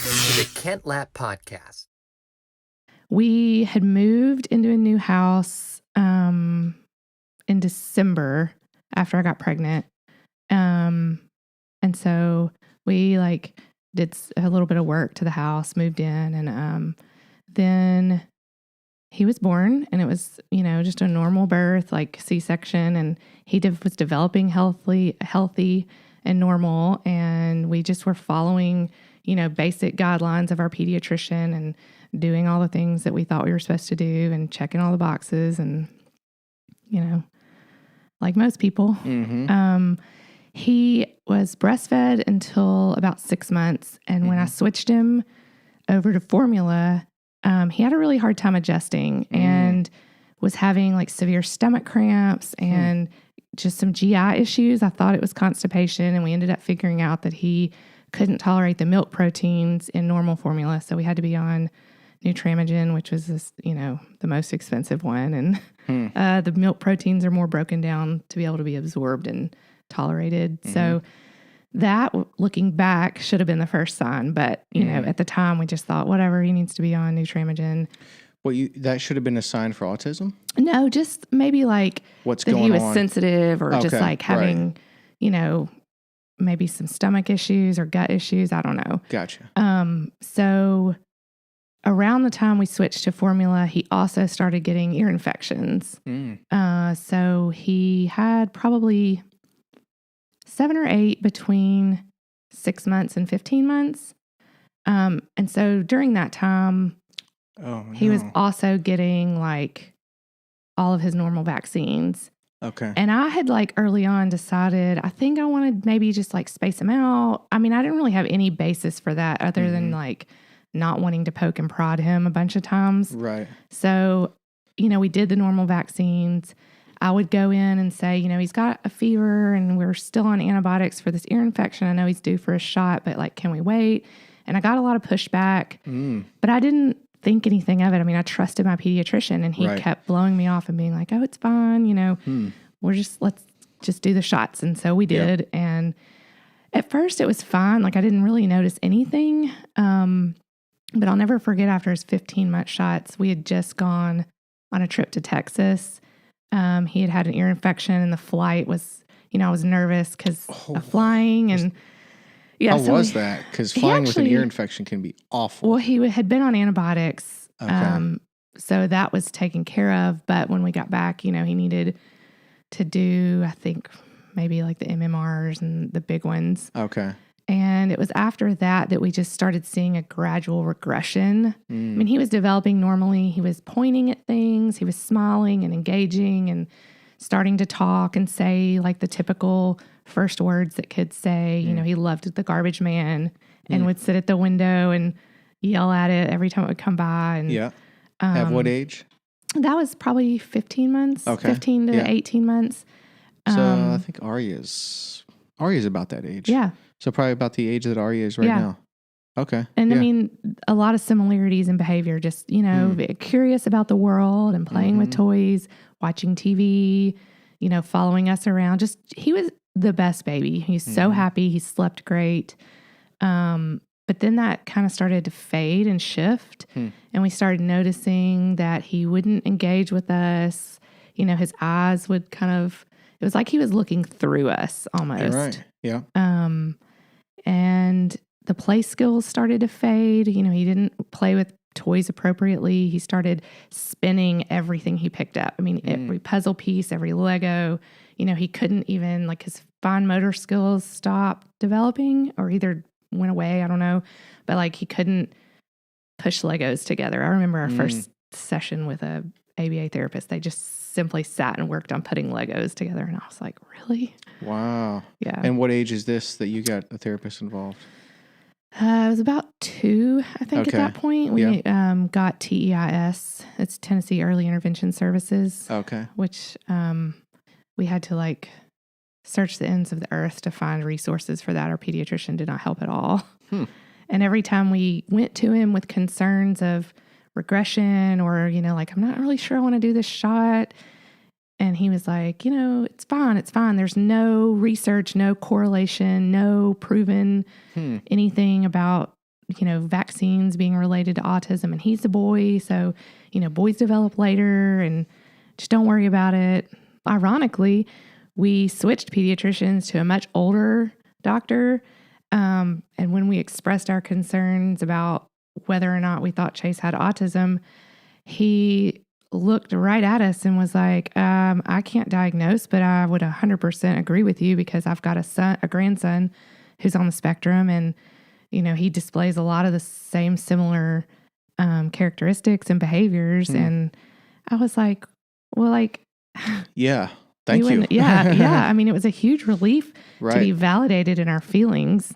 Welcome to the Kent Lapp Podcast. We had moved into a new house in December after I got pregnant. And so we did a little bit of work to the house, moved in, and then he was born, and it was, just a normal birth, like C-section, and he was developing healthy and normal, and we just were following, basic guidelines of our pediatrician and doing all the things that we thought we were supposed to do and checking all the boxes and, like most people. Mm-hmm. He was breastfed until about 6 months. And when I switched him over to formula, he had a really hard time adjusting and was having severe stomach cramps and just some GI issues. I thought it was constipation, and we ended up figuring out that he couldn't tolerate the milk proteins in normal formula. So we had to be on Nutramigen, which was this, the most expensive one. And the milk proteins are more broken down to be able to be absorbed and tolerated. So that, looking back, should have been the first sign. But, at the time we just thought, whatever, he needs to be on Nutramigen. Well, that should have been a sign for autism? No, just maybe what's that going he was on? Sensitive, or just having, maybe some stomach issues or gut issues. I don't know. Gotcha. So around the time we switched to formula, he also started getting ear infections. So he had probably 7 or 8 between 6 months and 15 months. And so during that time, he was also getting all of his normal vaccines. Okay. And I had early on decided, I think I wanted maybe just space him out. I mean, I didn't really have any basis for that other than not wanting to poke and prod him a bunch of times. Right. So, we did the normal vaccines. I would go in and say, he's got a fever and we're still on antibiotics for this ear infection. I know he's due for a shot, but can we wait? And I got a lot of pushback, but I didn't think anything of it. I mean, I trusted my pediatrician, and he kept blowing me off and being like, oh, it's fine. Let's just do the shots. And so we did. Yeah. And at first it was fine. I didn't really notice anything. But I'll never forget, after his 15-month shots, we had just gone on a trip to Texas. He had an ear infection, and the flight was, I was nervous because of flying. And how was that? Because flying with an ear infection can be awful. Well, he had been on antibiotics. Okay. So that was taken care of. But when we got back, he needed to do, I think, maybe the MMRs and the big ones. Okay. And it was after that we just started seeing a gradual regression. I mean, he was developing normally. He was pointing at things. He was smiling and engaging and starting to talk and say the typical first words that kids say. He loved the garbage man and would sit at the window and yell at it every time it would come by. And at what age? That was probably 15 months, 15 to 18 months. So I think Arya's about that age. Yeah. So probably about the age that Arya is right now. Okay. And I mean, a lot of similarities in behavior, just, curious about the world and playing with toys, watching TV, following us around. Just, he was the best baby. He's so happy. He slept great. But then that kind of started to fade and shift. And we started noticing that he wouldn't engage with us. His eyes would it was like he was looking through us almost. Right. Yeah. And the play skills started to fade. He didn't play with toys appropriately. He started spinning everything he picked up. I mean, every puzzle piece, every Lego, he couldn't even, his fine motor skills stopped developing or either went away. I don't know. But he couldn't push Legos together. I remember our first session with a ABA therapist. They just simply sat and worked on putting Legos together. And I was like, really? Wow. Yeah. And what age is this that you got a therapist involved? It was about 2, I think, at that point. We got TEIS. It's Tennessee Early Intervention Services. Okay. Which we had to search the ends of the earth to find resources for that. Our pediatrician did not help at all. And every time we went to him with concerns of regression or, I'm not really sure I want to do this shot. And he was like, it's fine. It's fine. There's no research, no correlation, no proven anything about vaccines being related to autism, and he's a boy. So, boys develop later and just don't worry about it. Ironically, we switched pediatricians to a much older doctor. And when we expressed our concerns about whether or not we thought Chase had autism, he looked right at us and was like, I can't diagnose, but I would 100% agree with you because I've got a grandson who's on the spectrum, and, he displays a lot of the same similar characteristics and behaviors. And I was like, well, like, yeah, thank you. Yeah. I mean, it was a huge relief right. to be validated in our feelings